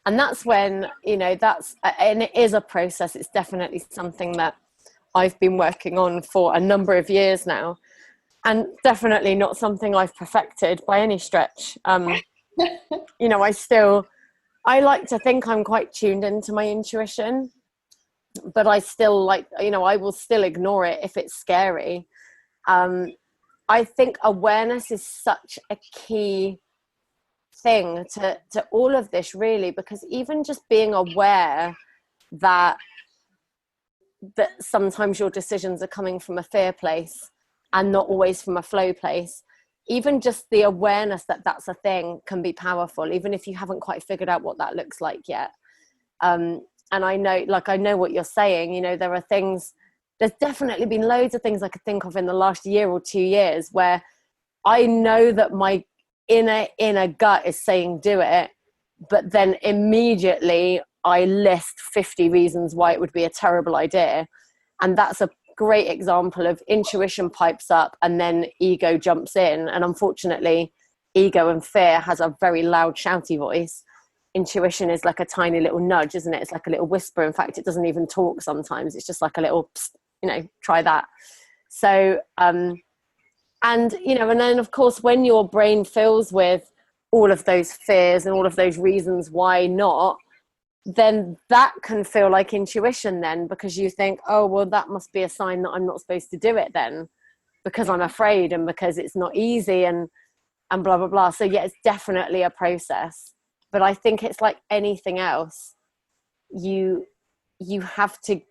And that's when, and it is a process. It's definitely something that I've been working on for a number of years now, and definitely not something I've perfected by any stretch. You know, I like to think I'm quite tuned into my intuition, but I still like, you know, I will still ignore it if it's scary. I think awareness is such a key thing to all of this, really, because even just being aware that sometimes your decisions are coming from a fear place and not always from a flow place, even just the awareness that that's a thing can be powerful, even if you haven't quite figured out what that looks like yet. And I know what you're saying. You know, there's definitely been loads of things I could think of in the last year or 2 years where I know that my inner gut is saying do it, but then immediately I list 50 reasons why it would be a terrible idea. And that's a great example of intuition pipes up and then ego jumps in. And unfortunately, ego and fear has a very loud, shouty voice. Intuition is like a tiny little nudge, isn't it? It's like a little whisper. In fact, it doesn't even talk sometimes. It's just like a little, you know, try that. So, and, you know, and then of course, when your brain fills with all of those fears and all of those reasons why not, then that can feel like intuition then, because you think, oh, well, that must be a sign that I'm not supposed to do it then, because I'm afraid and because it's not easy and blah, blah, blah. So yeah, it's definitely a process. But I think it's like anything else. You have to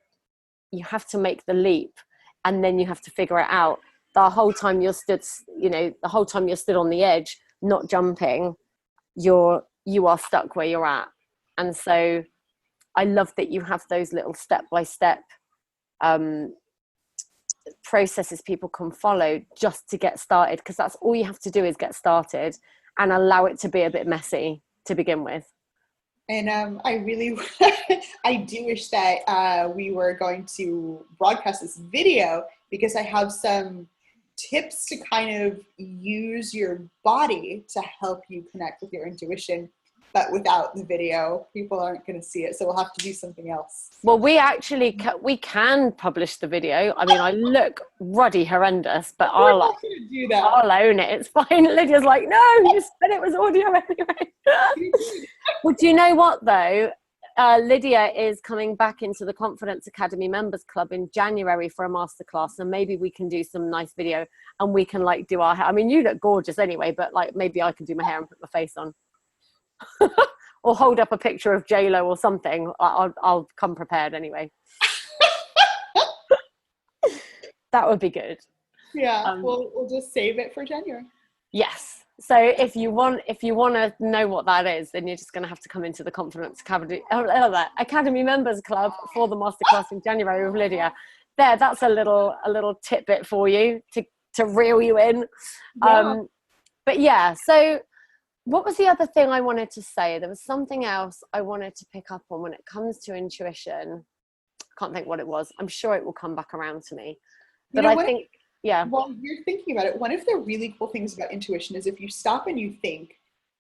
make the leap, and then you have to figure it out. The whole time you're stood on the edge, not jumping, you are stuck where you're at. And so I love that you have those little step-by-step processes people can follow just to get started, because that's all you have to do is get started and allow it to be a bit messy to begin with. And I really, I do wish that we were going to broadcast this video, because I have some tips to kind of use your body to help you connect with your intuition. But without the video, people aren't going to see it. So we'll have to do something else. Well, we actually we can publish the video. I mean, I look ruddy horrendous, but I'll own it. It's fine. Lydia's like, no, you said it was audio anyway. Well, do you know what though? Lydia is coming back into the Confidence Academy Members Club in January for a masterclass, and maybe we can do some nice video and we can like do our hair. I mean, you look gorgeous anyway, but like maybe I can do my hair and put my face on. Or hold up a picture of J-Lo or something. I'll come prepared anyway. That would be good. Yeah, we'll just save it for January. Yes. So if you want to know what that is, then you're just going to have to come into the Confidence Academy Members Club for the masterclass in January with Lydia. That's a little tidbit for you to reel you in. Yeah. But yeah, so what was the other thing I wanted to say? There was something else I wanted to pick up on when it comes to intuition. I can't think what it was. I'm sure it will come back around to me. But I think, yeah. While you're thinking about it, one of the really cool things about intuition is if you stop and you think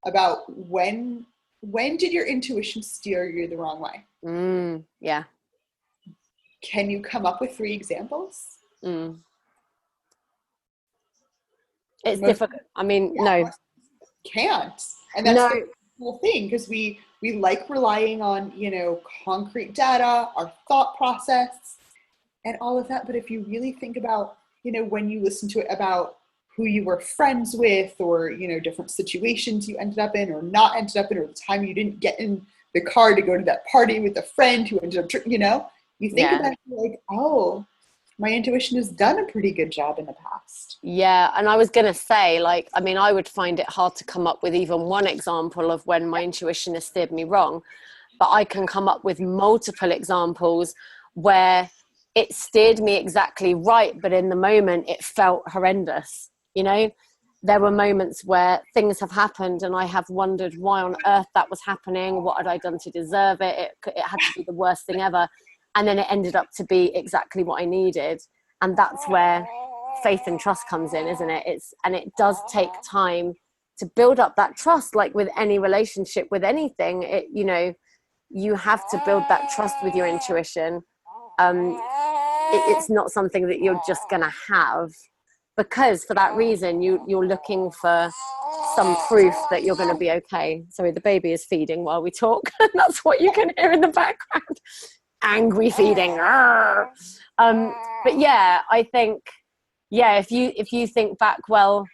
about when did your intuition steer you the wrong way? Yeah. Can you come up with 3 examples? It's difficult. I mean, no. Can't. And that's the cool thing, because we like relying on, you know, concrete data, our thought process and all of that. But if you really think about, you know, when you listen to it about who you were friends with, or, you know, different situations you ended up in or not ended up in, or the time you didn't get in the car to go to that party with a friend who ended up, you know, you think about it like, oh, my intuition has done a pretty good job in the past. Yeah. And I was going to say, like, I mean, I would find it hard to come up with even one example of when my intuition has steered me wrong, but I can come up with multiple examples where it steered me exactly right, but in the moment it felt horrendous. You know, there were moments where things have happened and I have wondered why on earth that was happening. What had I done to deserve it? It had to be the worst thing ever. And then it ended up to be exactly what I needed. And that's where faith and trust comes in, isn't it? And it does take time to build up that trust, like with any relationship, with anything. You know, you have to build that trust with your intuition. It's not something that you're just going to have. because for that reason you're looking for some proof that you're going to be okay. Sorry, the baby is feeding while we talk. That's what you can hear in the background. Angry feeding. But yeah, I think, yeah, if you think back, well,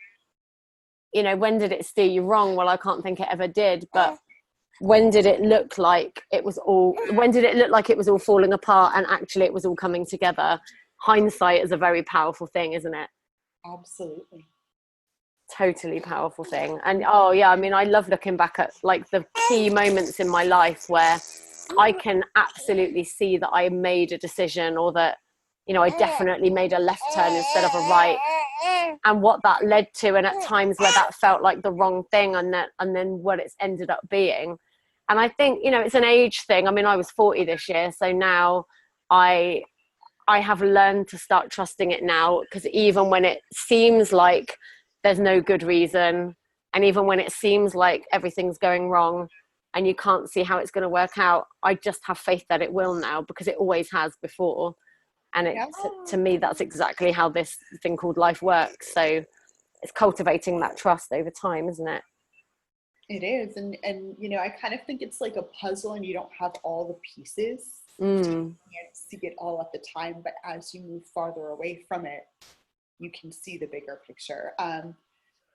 you know, when did it steer you wrong? Well, I can't think it ever did, but when did it look like it was all falling apart and actually it was all coming together? Hindsight is a very powerful thing, isn't it? Absolutely. Totally powerful thing. And oh yeah, I mean, I love looking back at like the key moments in my life where I can absolutely see that I made a decision, or that, you know, I definitely made a left turn instead of a right, and what that led to, and at times where that felt like the wrong thing, and then what it's ended up being. And I think, you know, it's an age thing. I mean, I was 40 this year, so now I have learned to start trusting it now, because even when it seems like there's no good reason, and even when it seems like everything's going wrong and you can't see how it's going to work out, I just have faith that it will now, because it always has before. And to me, that's exactly how this thing called life works. So it's cultivating that trust over time, isn't it? It is. And you know, I kind of think it's like a puzzle, and you don't have all the pieces. Mm. You can't see it all at the time, but as you move farther away from it, you can see the bigger picture.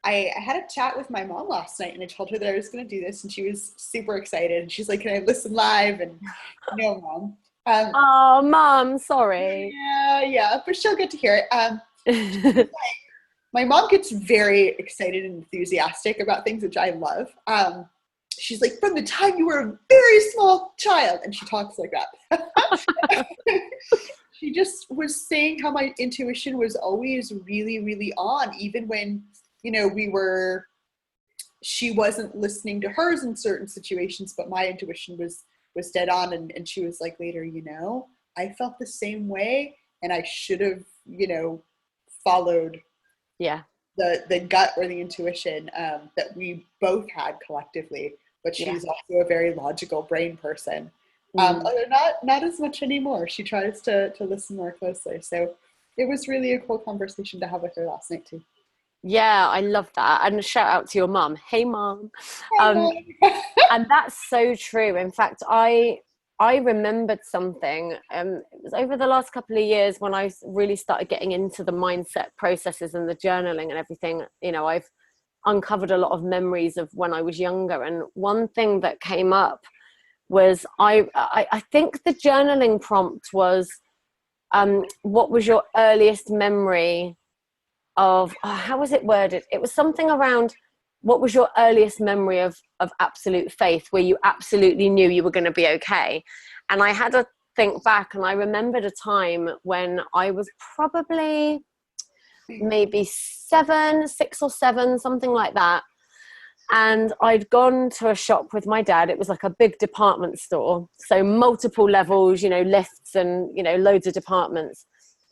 I had a chat with my mom last night, and I told her that I was going to do this, and she was super excited. She's like, "Can I listen live?" And no, Mom. Oh, Mom, sorry. Yeah, but she'll get to hear it. My mom gets very excited and enthusiastic about things, which I love. She's like, "From the time you were a very small child," and she talks like that. She just was saying how my intuition was always really, really on, even when, you know, she wasn't listening to hers in certain situations, but my intuition was dead on. And she was like later, you know, I felt the same way, and I should have, you know, followed the gut or the intuition that we both had collectively. But she's also a very logical brain person. Not as much anymore. She tries to listen more closely. So it was really a cool conversation to have with her last night too. Yeah, I love that. And shout out to your mum. Hey, Mom. And that's so true. In fact, I remembered something. It was over the last couple of years when I really started getting into the mindset processes and the journaling and everything. You know, I've uncovered a lot of memories of when I was younger. And one thing that came up was I think the journaling prompt was, what was your earliest memory of, how was it worded? It was something around, what was your earliest memory of absolute faith, where you absolutely knew you were going to be okay? And I had to think back, and I remembered a time when I was probably maybe 6 or 7, something like that. And I'd gone to a shop with my dad. It was like a big department store, so multiple levels, you know, lifts and, you know, loads of departments.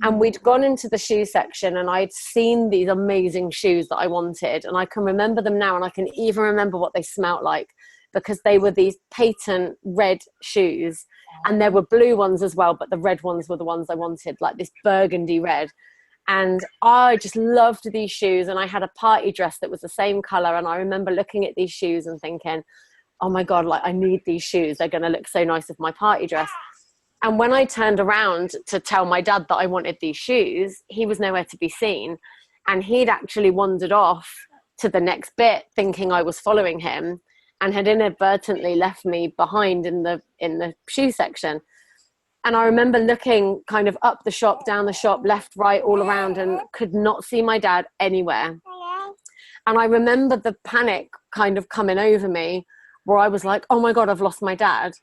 And we'd gone into the shoe section, and I'd seen these amazing shoes that I wanted. And I can remember them now, and I can even remember what they smelt like, because they were these patent red shoes. And there were blue ones as well, but the red ones were the ones I wanted, like this burgundy red. And I just loved these shoes, and I had a party dress that was the same color. And I remember looking at these shoes and thinking, oh my God, like I need these shoes. They're going to look so nice with my party dress. And when I turned around to tell my dad that I wanted these shoes, he was nowhere to be seen. And he'd actually wandered off to the next bit thinking I was following him, and had inadvertently left me behind in the shoe section. And I remember looking kind of up the shop, down the shop, left, right, all around, and could not see my dad anywhere. And I remember the panic kind of coming over me, where I was like, oh my God, I've lost my dad.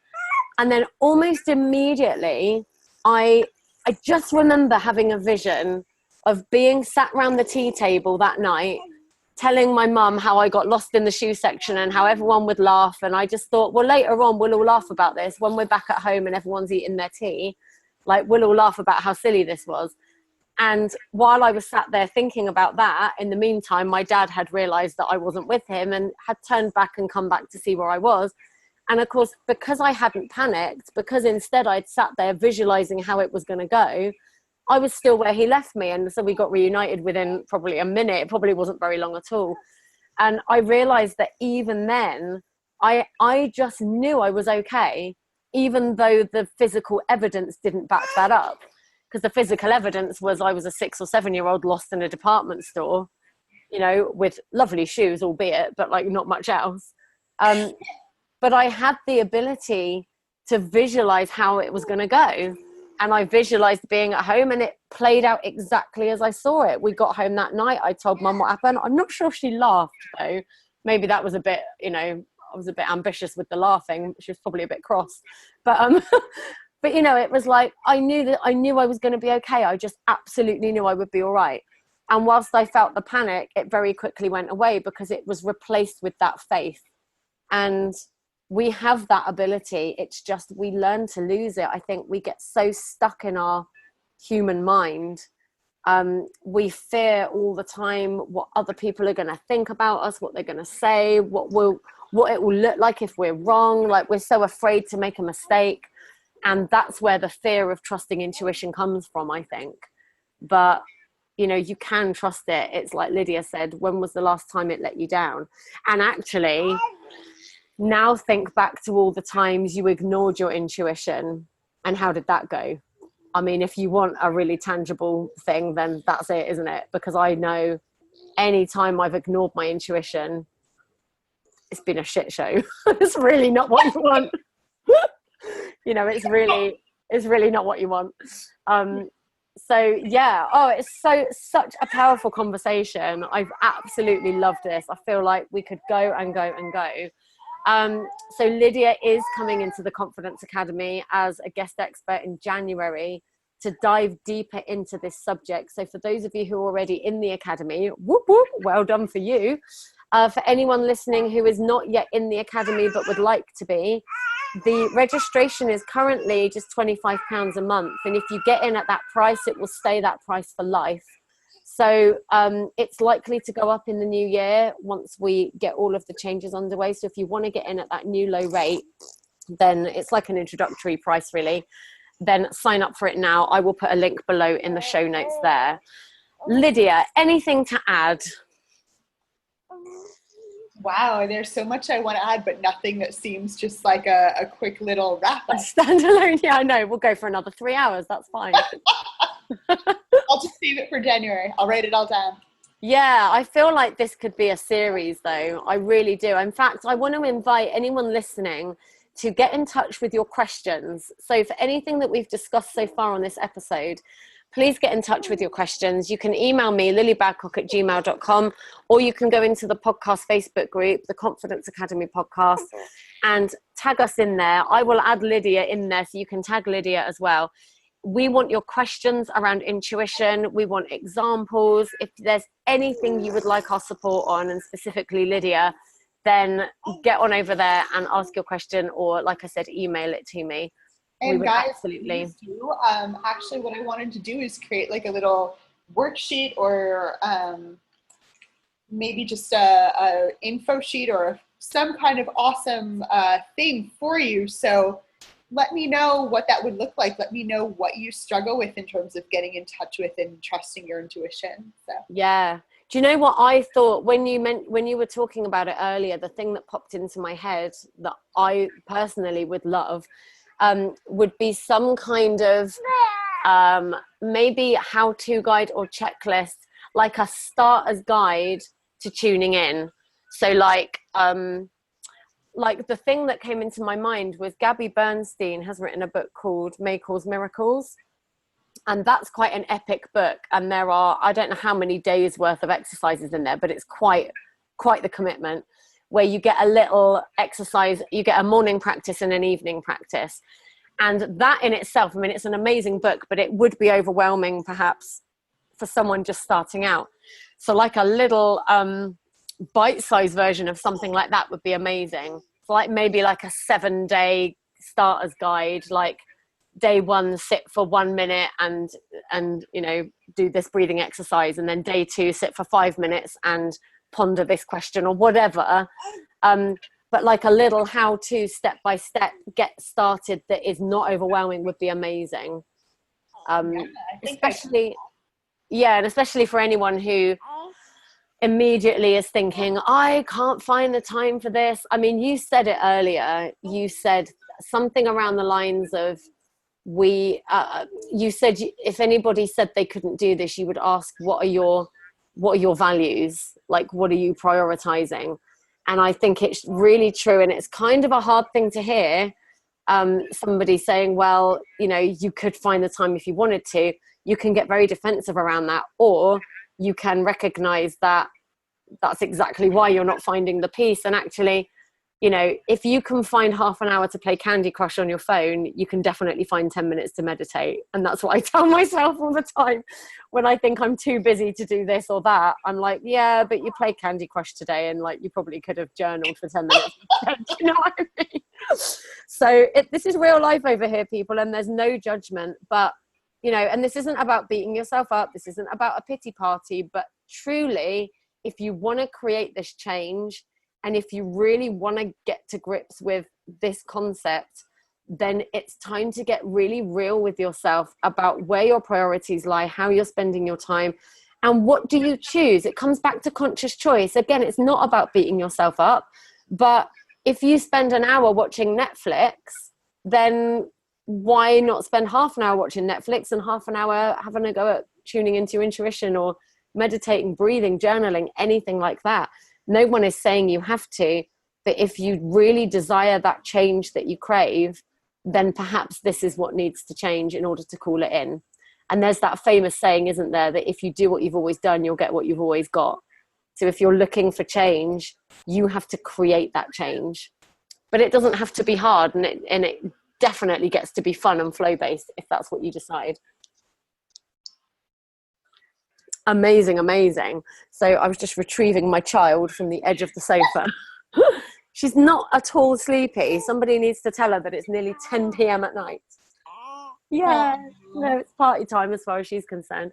And then almost immediately, I just remember having a vision of being sat around the tea table that night, telling my mum how I got lost in the shoe section and how everyone would laugh. And I just thought, well, later on, we'll all laugh about this. When we're back at home and everyone's eating their tea, like, we'll all laugh about how silly this was. And while I was sat there thinking about that, in the meantime, my dad had realized that I wasn't with him and had turned back and come back to see where I was. And of course, because I hadn't panicked, because instead I'd sat there visualizing how it was going to go, I was still where he left me. And so we got reunited within probably a minute. It probably wasn't very long at all. And I realized that even then, I just knew I was okay, even though the physical evidence didn't back that up. Because the physical evidence was I was a 6 or 7-year-old lost in a department store, you know, with lovely shoes, albeit, but like not much else. But I had the ability to visualize how it was going to go. And I visualized being at home, and it played out exactly as I saw it. We got home that night. I told Mum what happened. I'm not sure if she laughed, though. Maybe that was a bit, you know, I was a bit ambitious with the laughing. She was probably a bit cross. But, but you know, it was like, I knew I was going to be okay. I just absolutely knew I would be all right. And whilst I felt the panic, it very quickly went away because it was replaced with that faith. And we have that ability. It's just we learn to lose it. I think we get so stuck in our human mind. We fear all the time what other people are going to think about us, what they're going to say, what it will look like if we're wrong. Like, we're so afraid to make a mistake. And that's where the fear of trusting intuition comes from, I think. But, you know, you can trust it. It's like Lydia said, when was the last time it let you down? And actually, now think back to all the times you ignored your intuition, and how did that go? I mean, if you want a really tangible thing, then that's it, isn't it? Because I know any time I've ignored my intuition, it's been a shit show. It's really not what you want. You know, it's really not what you want. So yeah, it's such a powerful conversation. I've absolutely loved this. I feel like we could go and go and go. So Lydia is coming into the Confidence Academy as a guest expert in January to dive deeper into this subject. So for those of you who are already in the Academy, whoop, whoop, well done for you. For anyone listening who is not yet in the Academy but would like to be, the registration is currently just £25 a month. And if you get in at that price, it will stay that price for life. So it's likely to go up in the new year once we get all of the changes underway. So if you want to get in at that new low rate, then it's like an introductory price, really. Then sign up for it now. I will put a link below in the show notes there. Lydia, anything to add? Wow, there's so much I want to add, but nothing that seems just like a quick little wrap up. Standalone, yeah, I know. We'll go for another 3 hours. That's fine. I'll just save it for January. I'll write it all down. Yeah, I feel like this could be a series, though. I really do. In fact, I want to invite anyone listening to get in touch with your questions. So for anything that we've discussed so far on this episode, please get in touch with your questions. You can email me, lilybadcock@gmail.com, or you can go into the podcast Facebook group, the Confidence Academy podcast, and tag us in there. I will add Lydia in there, so you can tag Lydia as well. We want your questions around intuition. We want examples. If there's anything you would like our support on, and specifically Lydia, then get on over there and ask your question, or like I said, email it to me. And guys, absolutely do. Actually, what I wanted to do is create like a little worksheet, or maybe just a info sheet, or some kind of awesome thing for you. So let me know what that would look like. Let me know what you struggle with in terms of getting in touch with and trusting your intuition. So yeah. Do you know what I thought when you were talking about it earlier? The thing that popped into my head that I personally would love would be some kind of maybe how-to guide or checklist, like a starter's guide to tuning in. So like the thing that came into my mind was Gabby Bernstein has written a book called May Cause Miracles. And that's quite an epic book. And there are, I don't know how many days worth of exercises in there, but it's quite the commitment, where you get a little exercise, you get a morning practice and an evening practice. And that in itself, I mean, it's an amazing book, but it would be overwhelming perhaps for someone just starting out. So like a little bite-sized version of something like that would be amazing. So like maybe like a 7-day starter's guide, like day 1, sit for 1 minute and you know, do this breathing exercise, and then day 2, sit for 5 minutes and ponder this question or whatever. But like a little how-to step by step get started that is not overwhelming would be amazing. Yeah, I think especially, and especially for anyone who immediately is thinking, I can't find the time for this. I mean, you said it earlier. You said something around the lines of, you said if anybody said they couldn't do this, you would ask, what are your values? Like, what are you prioritizing? And I think it's really true. And it's kind of a hard thing to hear, somebody saying, well, you know, you could find the time if you wanted to. You can get very defensive around that, or you can recognize that that's exactly why you're not finding the peace. And actually, you know, if you can find half an hour to play Candy Crush on your phone, you can definitely find 10 minutes to meditate. And that's what I tell myself all the time when I think I'm too busy to do this or that. I'm like, yeah, but you played Candy Crush today, and like, you probably could have journaled for 10 minutes instead. Do you know what I mean? So this is real life over here, people, and there's no judgment. But, you know, and this isn't about beating yourself up. This isn't about a pity party. But truly, if you want to create this change, and if you really want to get to grips with this concept, then it's time to get really real with yourself about where your priorities lie, how you're spending your time, and what do you choose. It comes back to conscious choice. Again, it's not about beating yourself up, but if you spend an hour watching Netflix, then why not spend half an hour watching Netflix and half an hour having a go at tuning into your intuition or meditating, breathing, journaling, anything like that? No one is saying you have to, but if you really desire that change that you crave, then perhaps this is what needs to change in order to call it in. And there's that famous saying, isn't there, that if you do what you've always done, you'll get what you've always got. So if you're looking for change, you have to create that change. But it doesn't have to be hard, and it definitely gets to be fun and flow-based if that's what you decide. Amazing, amazing. So I was just retrieving my child from the edge of the sofa. She's not at all sleepy. Somebody needs to tell her that it's nearly 10 p.m. at night. Yeah, no, it's party time as far as she's concerned.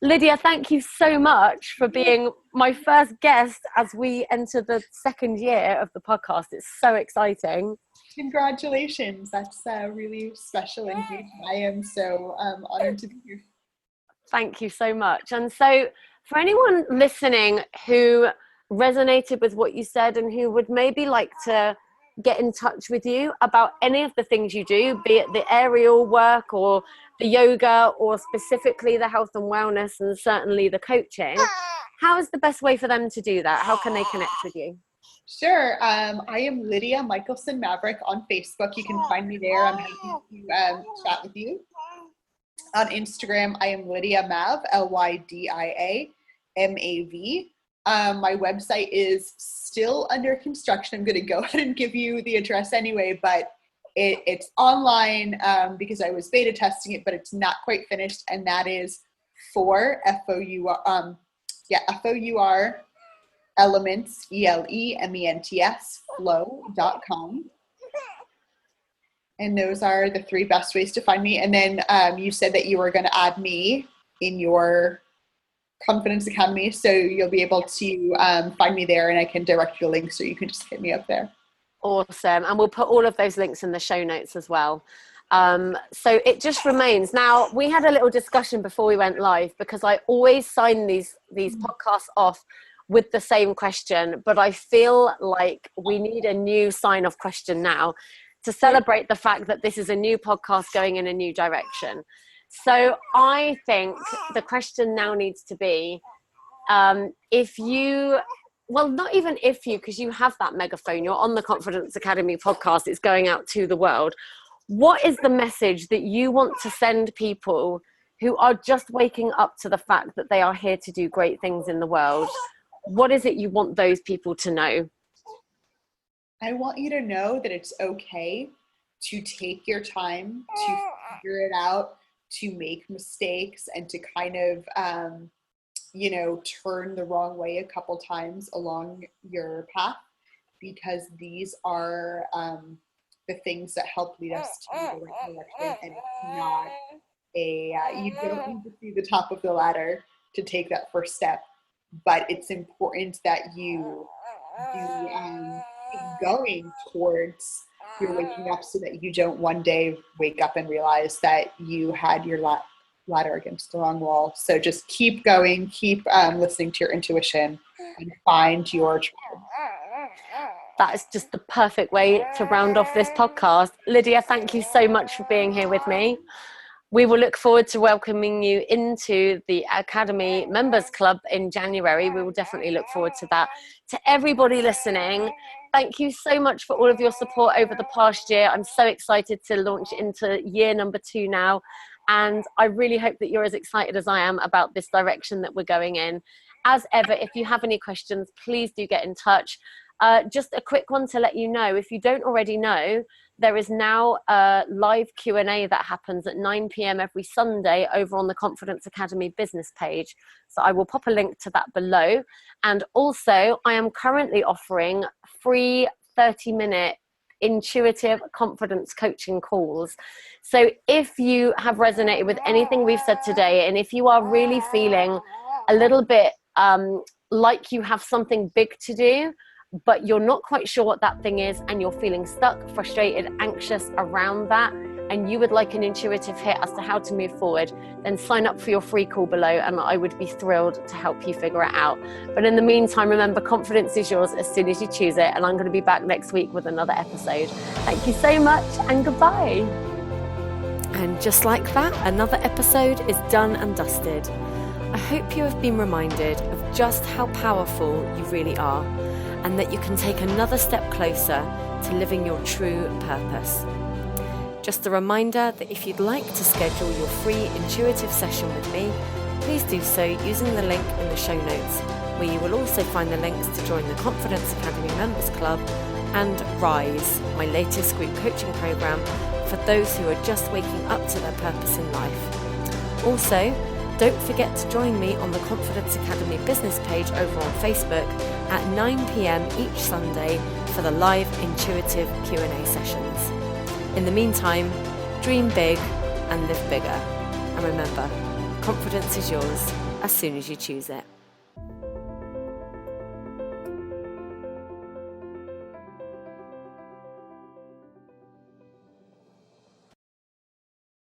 Lydia, thank you so much for being my first guest as we enter the second year of the podcast. It's so exciting. Congratulations. That's really special indeed. I am so honored to be here. Thank you so much. And so for anyone listening who resonated with what you said and who would maybe like to get in touch with you about any of the things you do, be it the aerial work or the yoga or specifically the health and wellness and certainly the coaching, how is the best way for them to do that? How can they connect with you? Sure. I am Lydia Michelson-Maverick on Facebook. You can find me there. I'm happy to chat with you. On Instagram, I am Lydia Mav, Lydia Mav. My website is still under construction. I'm going to go ahead and give you the address anyway, but it's online because I was beta testing it, but it's not quite finished. And that is for FOUR elements, ELEMENTS, flow.com. And those are the three best ways to find me. And then you said that you were going to add me in your Confidence Academy. So you'll be able to find me there, and I can direct you a link so you can just hit me up there. Awesome. And we'll put all of those links in the show notes as well. So it just remains. Now, we had a little discussion before we went live because I always sign these podcasts off with the same question, but I feel like we need a new sign-off question now to celebrate the fact that this is a new podcast going in a new direction. So I think the question now needs to be, if you, well, not even if you, because you have that megaphone, you're on the Confidence Academy podcast, it's going out to the world. What is the message that you want to send people who are just waking up to the fact that they are here to do great things in the world? What is it you want those people to know? I want you to know that it's okay to take your time to figure it out, to make mistakes, and to kind of, turn the wrong way a couple times along your path, because these are the things that help lead us to the right direction. And it's not you don't need to see the top of the ladder to take that first step, but it's important that you keep going towards your waking up, so that you don't one day wake up and realize that you had your ladder against the wrong wall. So just keep going, keep listening to your intuition, and find your tribe. That is just the perfect way to round off this podcast. Lydia, thank you so much for being here with me. We will look forward to welcoming you into the Academy Members Club in January. We will definitely look forward to that. To everybody listening, thank you so much for all of your support over the past year. I'm so excited to launch into year number 2 now. And I really hope that you're as excited as I am about this direction that we're going in. As ever, if you have any questions, please do get in touch. Just a quick one to let you know, if you don't already know, there is now a live Q&A that happens at 9 p.m. every Sunday over on the Confidence Academy business page. So I will pop a link to that below. And also, I am currently offering free 30-minute intuitive confidence coaching calls. So if you have resonated with anything we've said today, and if you are really feeling a little bit like you have something big to do, but you're not quite sure what that thing is, and you're feeling stuck, frustrated, anxious around that, and you would like an intuitive hit as to how to move forward, then sign up for your free call below, and I would be thrilled to help you figure it out. But in the meantime, remember, confidence is yours as soon as you choose it, and I'm going to be back next week with another episode. Thank you so much, and goodbye. And just like that, another episode is done and dusted. I hope you have been reminded of just how powerful you really are, and that you can take another step closer to living your true purpose. Just a reminder that if you'd like to schedule your free intuitive session with me, please do so using the link in the show notes, where you will also find the links to join the Confidence Academy Members Club and Rise, my latest group coaching program for those who are just waking up to their purpose in life. Also, don't forget to join me on the Confidence Academy business page over on Facebook at 9 p.m. each Sunday for the live intuitive Q&A sessions. In the meantime, dream big and live bigger. And remember, confidence is yours as soon as you choose it.